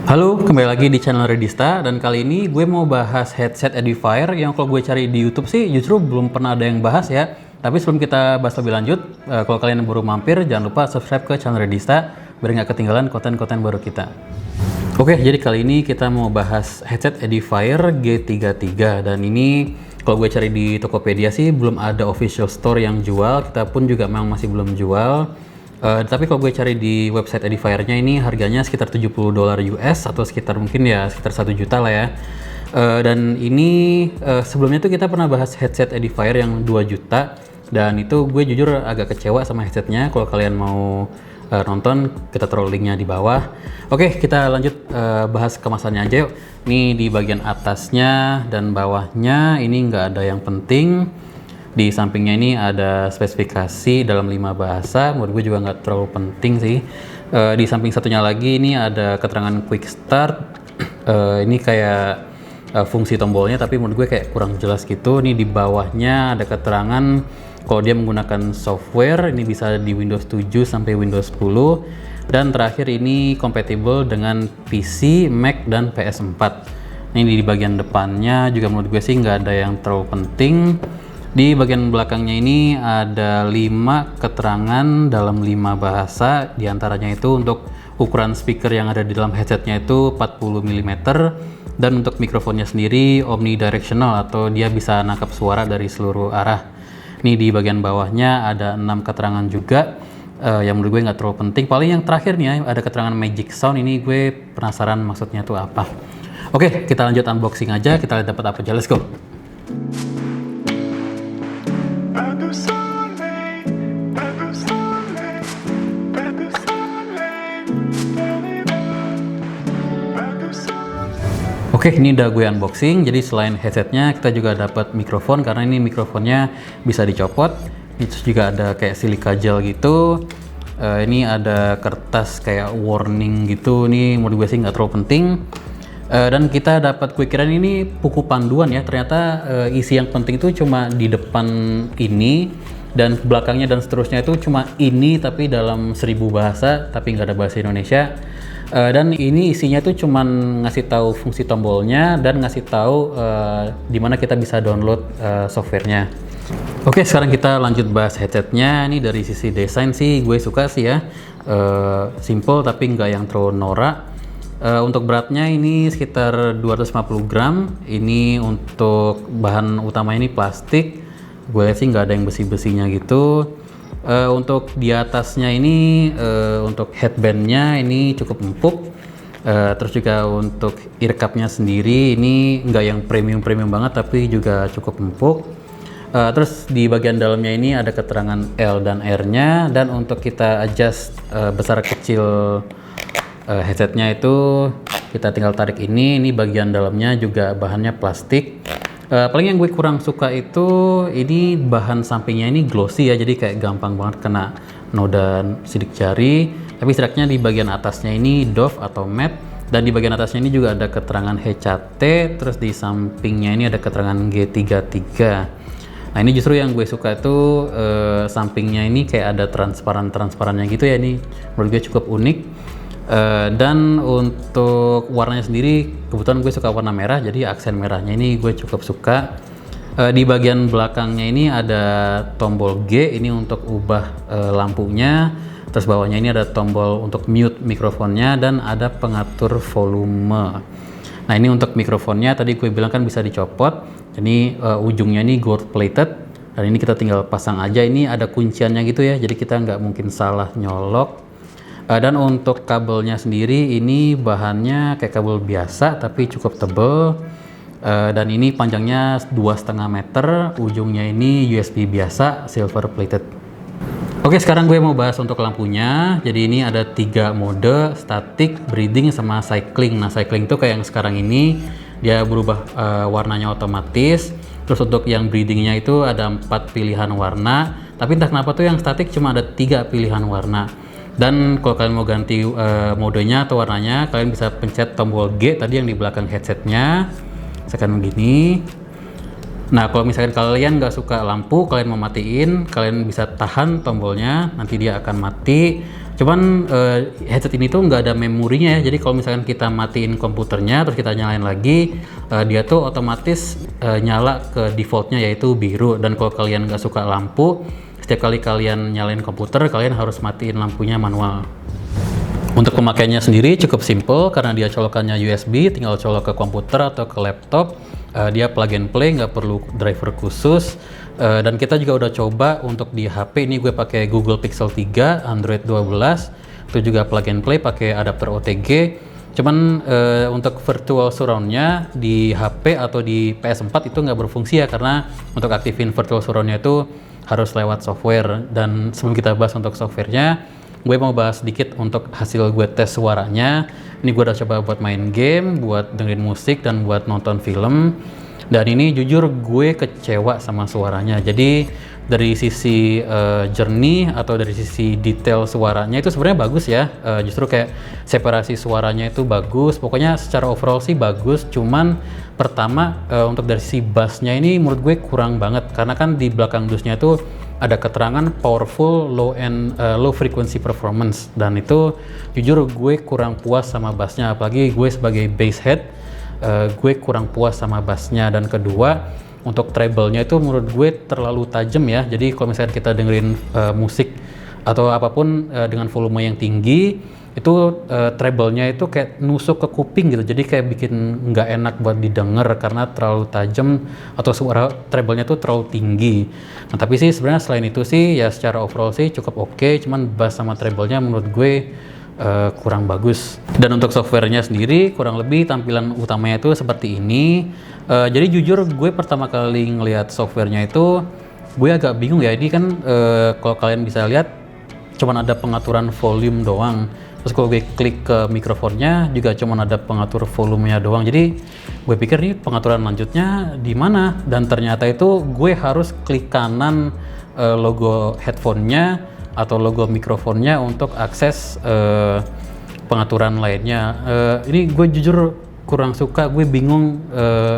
Halo, kembali lagi di channel Redista dan kali ini gue mau bahas headset Edifier yang kalau gue cari di YouTube sih justru belum pernah ada yang bahas ya. Tapi sebelum kita bahas lebih lanjut, kalau kalian baru mampir jangan lupa subscribe ke channel Redista biar nggak ketinggalan konten-konten baru kita. Oke, jadi kali ini kita mau bahas headset Edifier G33 dan ini kalau gue cari di Tokopedia sih belum ada official store yang jual, kita pun juga memang masih belum jual. Tapi kalau gue cari di website Edifier-nya ini harganya sekitar $70 US atau sekitar mungkin ya sekitar 1 juta lah ya. Dan ini sebelumnya tuh kita pernah bahas headset Edifier yang 2 juta dan itu gue jujur agak kecewa sama headsetnya. Kalau kalian mau nonton, kita taruh linknya di bawah. Oke, kita lanjut bahas kemasannya aja yuk. Ini di bagian atasnya dan bawahnya ini nggak ada yang penting. Di sampingnya ini ada spesifikasi dalam 5 bahasa, menurut gue juga nggak terlalu penting sih. Di samping satunya lagi ini ada keterangan quick start. Ini kayak fungsi tombolnya tapi menurut gue kayak kurang jelas gitu. Ini di bawahnya ada keterangan kalau dia menggunakan software, ini bisa di Windows 7 sampai Windows 10. Dan terakhir ini compatible dengan PC, Mac, dan PS4. Ini di bagian depannya juga menurut gue sih nggak ada yang terlalu penting. Di bagian belakangnya ini ada 5 keterangan dalam 5 bahasa, diantaranya itu untuk ukuran speaker yang ada di dalam headsetnya itu 40 mm dan untuk mikrofonnya sendiri omnidirectional atau dia bisa nangkap suara dari seluruh arah. Ini di bagian bawahnya ada 6 keterangan juga yang menurut gue nggak terlalu penting. Paling yang terakhir nih ada keterangan magic sound, ini gue penasaran maksudnya itu apa. Oke, kita lanjut unboxing aja, kita lihat dapat apa aja, let's go. Oke, ini udah gue unboxing. Jadi selain headsetnya, kita juga dapat mikrofon karena ini mikrofonnya bisa dicopot. Itu juga ada kayak silika gel gitu. Ini ada kertas kayak warning gitu. Ini menurut gue sih nggak terlalu penting. Dan kita dapat, gue kira ini buku panduan ya. Ternyata isi yang penting itu cuma di depan ini dan belakangnya dan seterusnya itu cuma ini tapi dalam 1000 bahasa tapi nggak ada bahasa Indonesia. Dan ini isinya tuh cuman ngasih tahu fungsi tombolnya dan ngasih tahu di mana kita bisa download softwarenya. Oke, sekarang kita lanjut bahas headsetnya. Ini dari sisi desain sih gue suka sih ya, simple tapi nggak yang terlalu norak. Untuk beratnya ini sekitar 250 gram. Ini untuk bahan utamanya ini plastik. Gue lihat sih nggak ada yang besi-besinya gitu. Untuk di atasnya ini untuk headbandnya ini cukup empuk. Terus juga untuk ear cupnya sendiri ini nggak yang premium banget tapi juga cukup empuk. Terus di bagian dalamnya ini ada keterangan L dan R-nya, dan untuk kita adjust besar kecil headsetnya itu kita tinggal tarik ini bagian dalamnya juga bahannya plastik. Paling yang gue kurang suka itu ini bahan sampingnya ini glossy ya, jadi kayak gampang banget kena noda sidik jari. Tapi setidaknya di bagian atasnya ini doff atau matte, dan di bagian atasnya ini juga ada keterangan HCT, terus di sampingnya ini ada keterangan G33. Nah ini justru yang gue suka itu sampingnya ini kayak ada transparannya gitu ya, ini menurut gue cukup unik. Dan untuk warnanya sendiri kebetulan gue suka warna merah, jadi aksen merahnya ini gue cukup suka. Di bagian belakangnya ini ada tombol G ini untuk ubah lampunya, terus bawahnya ini ada tombol untuk mute mikrofonnya dan ada pengatur volume. Nah ini untuk mikrofonnya tadi gue bilang kan bisa dicopot, ini ujungnya ini gold plated dan ini kita tinggal pasang aja. Ini ada kunciannya gitu ya, jadi kita nggak mungkin salah nyolok. Dan untuk kabelnya sendiri ini bahannya kayak kabel biasa tapi cukup tebal, dan ini panjangnya 2,5 meter, ujungnya ini USB biasa silver plated. Oke, sekarang gue mau bahas untuk lampunya. Jadi ini ada 3 mode, static, breathing, sama cycling. Nah cycling itu kayak yang sekarang ini dia berubah warnanya otomatis. Terus untuk yang breathingnya itu ada 4 pilihan warna, tapi entah kenapa tuh yang static cuma ada 3 pilihan warna. Dan kalau kalian mau ganti modenya atau warnanya, kalian bisa pencet tombol G tadi yang di belakang headsetnya, tekan begini. Nah kalau misalkan kalian nggak suka lampu, kalian mau matiin, kalian bisa tahan tombolnya, nanti dia akan mati. Cuman headset ini tuh nggak ada memorinya ya, jadi kalau misalkan kita matiin komputernya terus kita nyalain lagi, dia tuh otomatis nyala ke defaultnya yaitu biru. Dan kalau kalian nggak suka lampu, setiap kali kalian nyalain komputer kalian harus matiin lampunya manual. Untuk pemakaiannya sendiri cukup simple karena dia colokannya USB, tinggal colok ke komputer atau ke laptop. Dia plug and play, nggak perlu driver khusus. Dan kita juga udah coba untuk di HP ini gue pakai Google Pixel 3 Android 12, itu juga plug and play pakai adapter OTG. Cuman untuk virtual surround-nya di HP atau di PS4 itu nggak berfungsi ya, karena untuk aktifin virtual surround-nya itu harus lewat software. Dan sebelum kita bahas untuk softwarenya, gue mau bahas sedikit untuk hasil gue tes suaranya. Ini gue udah coba buat main game, buat dengerin musik, dan buat nonton film. Dan ini jujur gue kecewa sama suaranya. Jadi dari sisi jernih atau dari sisi detail suaranya itu sebenarnya bagus ya. Justru kayak separasi suaranya itu bagus. Pokoknya secara overall sih bagus. Cuman pertama untuk dari sisi bassnya ini menurut gue kurang banget. Karena kan di belakang dusnya itu ada keterangan powerful low frequency performance. Dan itu jujur gue kurang puas sama bassnya. Apalagi gue sebagai bass head, gue kurang puas sama bassnya. Dan kedua, untuk treble-nya itu menurut gue terlalu tajam ya. Jadi kalau misalnya kita dengerin musik atau apapun dengan volume yang tinggi, itu treble-nya itu kayak nusuk ke kuping gitu. Jadi kayak bikin nggak enak buat didengar karena terlalu tajam atau suara treble-nya tuh terlalu tinggi. Nah tapi sih sebenarnya selain itu sih ya secara overall sih cukup oke. Cuman bass sama treble-nya menurut gue kurang bagus. Dan untuk softwarenya sendiri kurang lebih tampilan utamanya itu seperti ini. Jadi jujur gue pertama kali ngelihat softwarenya itu gue agak bingung ya. Ini kan kalau kalian bisa lihat cuman ada pengaturan volume doang. Terus kalau gue klik ke mikrofonnya juga cuman ada pengatur volumenya doang. Jadi gue pikir nih pengaturan lanjutnya di mana? Dan ternyata itu gue harus klik kanan logo headphone-nya atau logo mikrofonnya untuk akses pengaturan lainnya. Ini gue jujur kurang suka, gue bingung.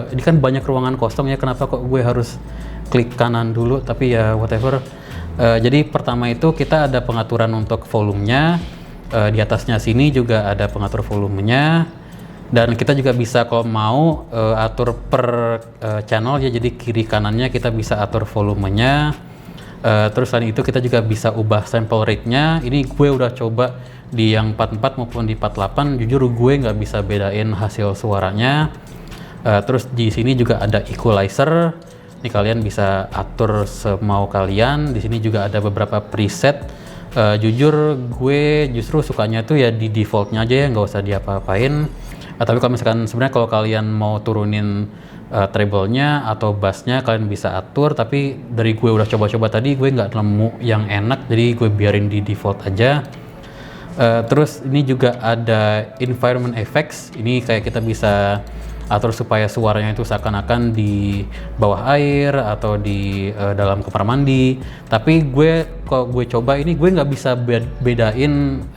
Ini kan banyak ruangan kosong ya, kenapa kok gue harus klik kanan dulu? Tapi ya whatever. Jadi pertama itu kita ada pengaturan untuk volumenya. Di atasnya sini juga ada pengatur volumenya. Dan kita juga bisa kalau mau atur per channel ya, jadi kiri kanannya kita bisa atur volumenya. Terus selain itu kita juga bisa ubah sample rate-nya. Ini gue udah coba di yang 44 maupun di 48. Jujur gue nggak bisa bedain hasil suaranya. Terus di sini juga ada equalizer. Ini kalian bisa atur semau kalian. Di sini juga ada beberapa preset. Jujur gue justru sukanya tuh ya di defaultnya aja ya, nggak usah diapa-apain. Tapi kalau misalkan sebenarnya kalau kalian mau turunin treble-nya atau bass-nya kalian bisa atur, tapi dari gue udah coba-coba tadi gue nggak nemu yang enak, jadi gue biarin di default aja. Terus ini juga ada environment effects. Ini kayak kita bisa atur supaya suaranya itu seakan-akan di bawah air atau di dalam kamar mandi. Tapi kalau gue coba ini gue nggak bisa bedain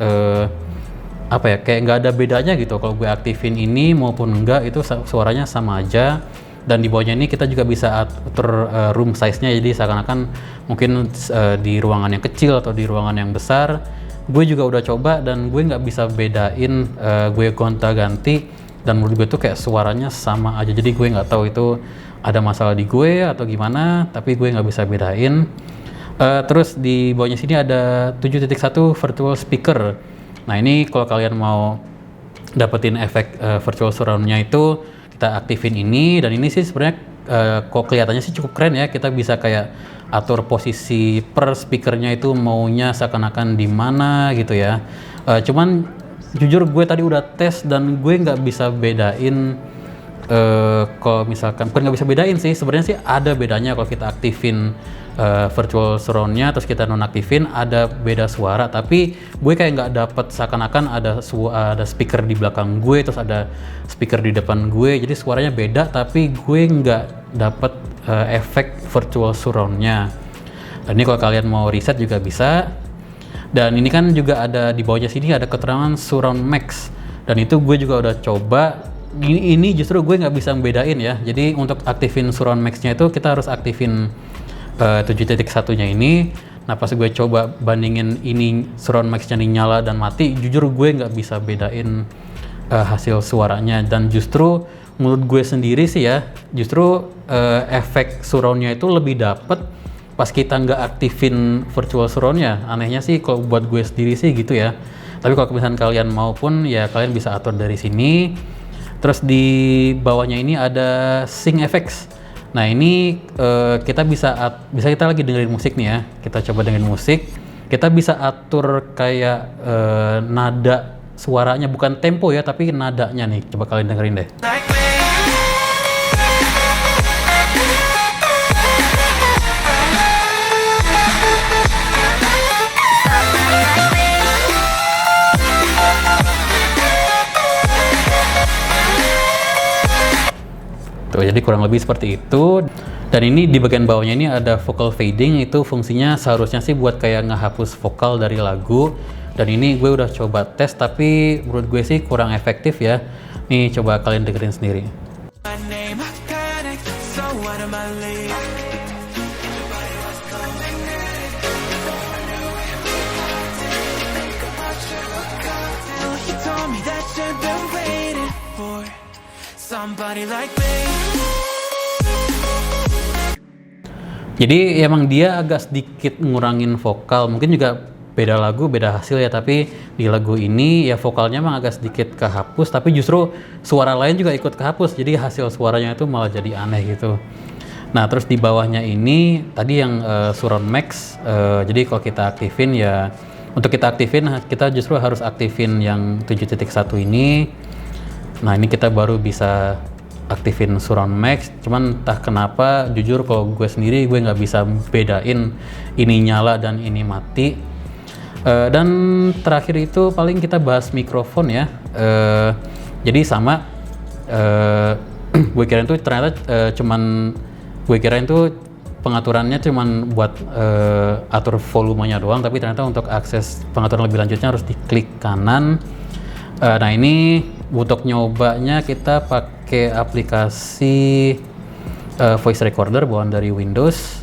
apa ya, kayak nggak ada bedanya gitu. Kalau gue aktifin ini maupun enggak itu suaranya sama aja. Dan di bawahnya ini kita juga bisa atur room size-nya, jadi seakan-akan mungkin di ruangan yang kecil atau di ruangan yang besar. Gue juga udah coba dan gue nggak bisa bedain, gue gonta-ganti dan menurut gue tuh kayak suaranya sama aja. Jadi gue nggak tahu itu ada masalah di gue atau gimana, tapi gue nggak bisa bedain. Terus di bawahnya sini ada 7.1 virtual speaker. Nah ini kalau kalian mau dapetin efek virtual surround-nya itu kita aktifin ini. Dan ini sih sebenarnya kok kelihatannya sih cukup keren ya. Kita bisa kayak atur posisi per speakernya itu maunya seakan-akan di mana gitu ya. Cuman jujur gue tadi udah tes dan gue nggak bisa bedain. Kalau misalkan bukan nggak bisa bedain sih, sebenarnya sih ada bedanya kalau kita aktifin virtual surround-nya terus kita nonaktifin, ada beda suara. Tapi gue kayak nggak dapet seakan-akan ada speaker di belakang gue terus ada speaker di depan gue, jadi suaranya beda tapi gue nggak dapet efek virtual surround-nya. Dan ini kalau kalian mau riset juga bisa. Dan ini kan juga ada di bawahnya sini ada keterangan surround max, dan itu gue juga udah coba. Ini justru gue nggak bisa membedain ya. Jadi untuk aktifin surround max-nya itu kita harus aktifin 7.1-nya ini. Nah pas gue coba bandingin ini surround mic-nya nyala dan mati, jujur gue nggak bisa bedain hasil suaranya. Dan justru menurut gue sendiri sih ya, justru efek surroundnya itu lebih dapet pas kita nggak aktifin virtual surroundnya. Anehnya sih kalau buat gue sendiri sih gitu ya. Tapi kalau misalnya kalian mau pun ya kalian bisa atur dari sini. Terus di bawahnya ini ada sync effects. Nah ini kita bisa kita lagi dengerin musik nih ya. Kita coba dengerin musik. Kita bisa atur kayak nada suaranya, bukan tempo ya, tapi nadanya nih. Coba kalian dengerin deh. Tuh, jadi kurang lebih seperti itu. Dan ini di bagian bawahnya ini ada vocal fading, itu fungsinya seharusnya sih buat kayak ngehapus vokal dari lagu. Dan ini gue udah coba tes tapi menurut gue sih kurang efektif ya. Nih coba kalian dengerin sendiri. Jadi emang dia agak sedikit ngurangin vokal, mungkin juga beda lagu beda hasil ya, tapi di lagu ini ya vokalnya emang agak sedikit kehapus, tapi justru suara lain juga ikut kehapus, jadi hasil suaranya itu malah jadi aneh gitu. Nah terus di bawahnya ini tadi yang surround max, jadi kalau kita aktifin ya, untuk kita aktifin kita justru harus aktifin yang 7.1 ini. Nah ini kita baru bisa aktifin surround max, cuman entah kenapa jujur kalau gue sendiri gue nggak bisa bedain ini nyala dan ini mati. Dan terakhir itu paling kita bahas mikrofon ya. Jadi sama gue kirain tuh ternyata gue kirain tuh pengaturannya cuman buat atur volumenya doang, tapi ternyata untuk akses pengaturan lebih lanjutnya harus diklik kanan. Nah ini untuk nyobanya kita pakai aplikasi voice recorder bawaan dari Windows.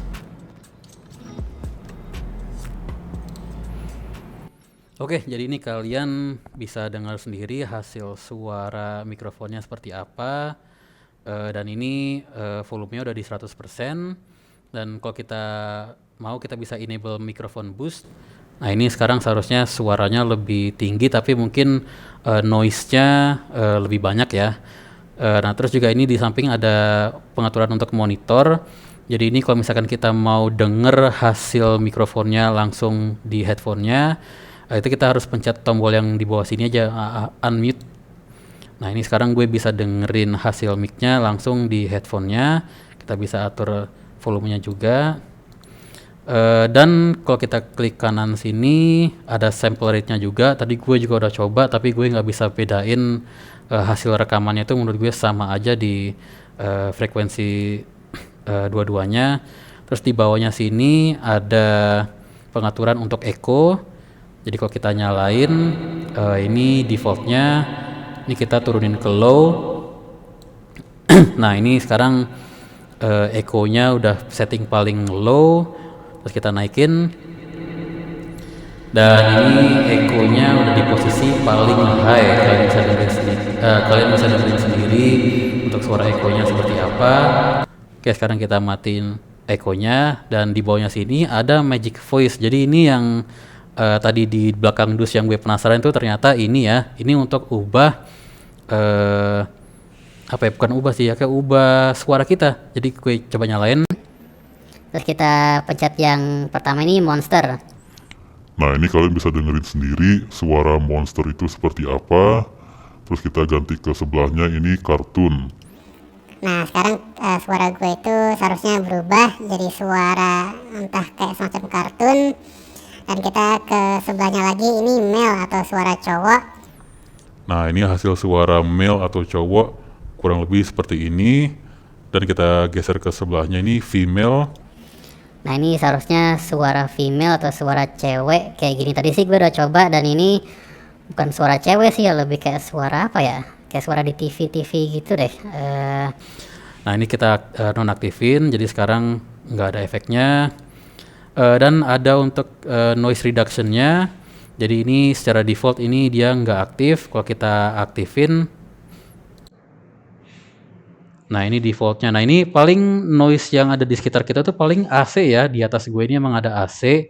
Oke, jadi ini kalian bisa dengar sendiri hasil suara mikrofonnya seperti apa. Dan ini volumenya udah di 100%. Dan kalau kita mau kita bisa enable microphone boost. Nah ini sekarang seharusnya suaranya lebih tinggi tapi mungkin noise-nya lebih banyak ya. Nah terus juga ini di samping ada pengaturan untuk monitor. Jadi ini kalau misalkan kita mau denger hasil mikrofonnya langsung di headphone-nya, itu kita harus pencet tombol yang di bawah sini aja, unmute. Nah ini sekarang gue bisa dengerin hasil mic-nya langsung di headphone-nya. Kita bisa atur volumenya juga. Dan kalau kita klik kanan sini ada sample rate-nya juga. Tadi gue juga udah coba tapi gue nggak bisa bedain hasil rekamannya itu menurut gue sama aja di frekuensi dua-duanya. Terus di bawahnya sini ada pengaturan untuk echo. Jadi kalau kita nyalain ini defaultnya, ini kita turunin ke low. Nah ini sekarang echo-nya udah setting paling low. Terus kita naikin, dan ini echo-nya udah di posisi paling high. Kalian bisa dengerin sendiri untuk suara echo-nya seperti apa. Oke, sekarang kita matiin echo-nya, dan di bawahnya sini ada magic voice. Jadi ini yang tadi di belakang dus yang gue penasaran itu ternyata ini ya. Ini untuk ubah apa ya? Bukan ubah sih ya, kayak ubah suara kita. Jadi gue coba nyalain. Terus kita pencet yang pertama ini monster. Nah ini kalian bisa dengerin sendiri suara monster itu seperti apa. Terus kita ganti ke sebelahnya, ini kartun. Nah sekarang suara gue itu seharusnya berubah jadi suara entah kayak semacam kartun. Dan kita ke sebelahnya lagi, ini male atau suara cowok. Nah ini hasil suara male atau cowok kurang lebih seperti ini. Dan kita geser ke sebelahnya, ini female. Nah ini seharusnya suara female atau suara cewek kayak gini. Tadi sih gue udah coba dan ini bukan suara cewek sih ya, lebih kayak suara apa ya, kayak suara di TV gitu deh. Nah ini kita nonaktifin, jadi sekarang nggak ada efeknya. Dan ada untuk noise reductionnya. Jadi ini secara default ini dia nggak aktif. Kalau kita aktifin, nah ini defaultnya. Nah ini paling noise yang ada di sekitar kita tuh paling AC ya. Di atas gue ini emang ada AC.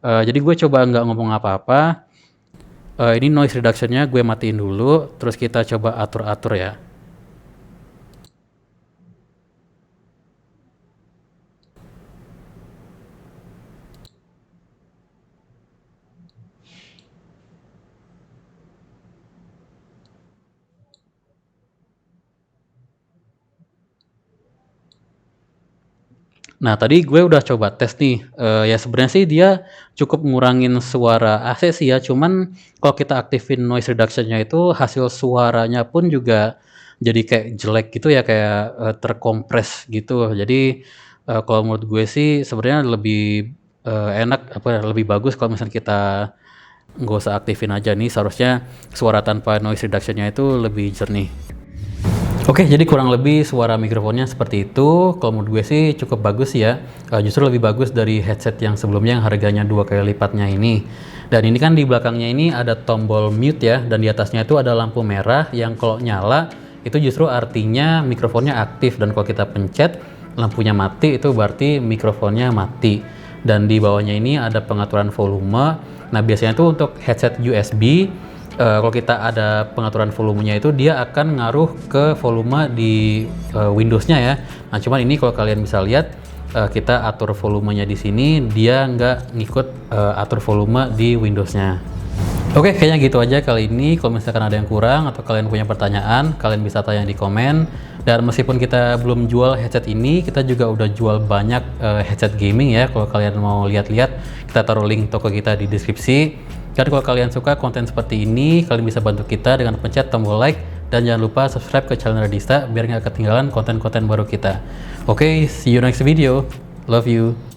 Jadi gue coba nggak ngomong apa-apa. Ini noise reductionnya gue matiin dulu. Terus kita coba atur-atur ya. Nah, tadi gue udah coba tes nih. Ya sebenarnya sih dia cukup ngurangin suara AC sih ya. Cuman kalau kita aktifin noise reductionnya itu hasil suaranya pun juga jadi kayak jelek gitu ya, kayak terkompres gitu. Jadi kalau menurut gue sih sebenarnya lebih enak apa ya, lebih bagus kalau misalnya kita nggak usah aktifin aja nih. Seharusnya suara tanpa noise reductionnya itu lebih jernih. Oke, jadi kurang lebih suara mikrofonnya seperti itu. Kalau menurut gue sih cukup bagus ya. Justru lebih bagus dari headset yang sebelumnya yang harganya 2 kali lipatnya ini. Dan ini kan di belakangnya ini ada tombol mute ya, dan di atasnya itu ada lampu merah yang kalau nyala itu justru artinya mikrofonnya aktif, dan kalau kita pencet lampunya mati itu berarti mikrofonnya mati. Dan di bawahnya ini ada pengaturan volume. Nah, biasanya itu untuk headset USB. Kalau kita ada pengaturan volumenya itu dia akan ngaruh ke volume di Windows-nya ya. Nah, cuman ini kalau kalian bisa lihat kita atur volumenya di sini, dia nggak ngikut atur volume di Windows-nya. Oke, kayaknya gitu aja kali ini. Kalau misalkan ada yang kurang atau kalian punya pertanyaan, kalian bisa tanya di komen. Dan meskipun kita belum jual headset ini, kita juga udah jual banyak headset gaming ya. Kalau kalian mau lihat-lihat, kita taruh link toko kita di deskripsi. Dan kalau kalian suka konten seperti ini, kalian bisa bantu kita dengan pencet tombol like. Dan jangan lupa subscribe ke channel Radista biar nggak ketinggalan konten-konten baru kita. Oke, see you next video. Love you.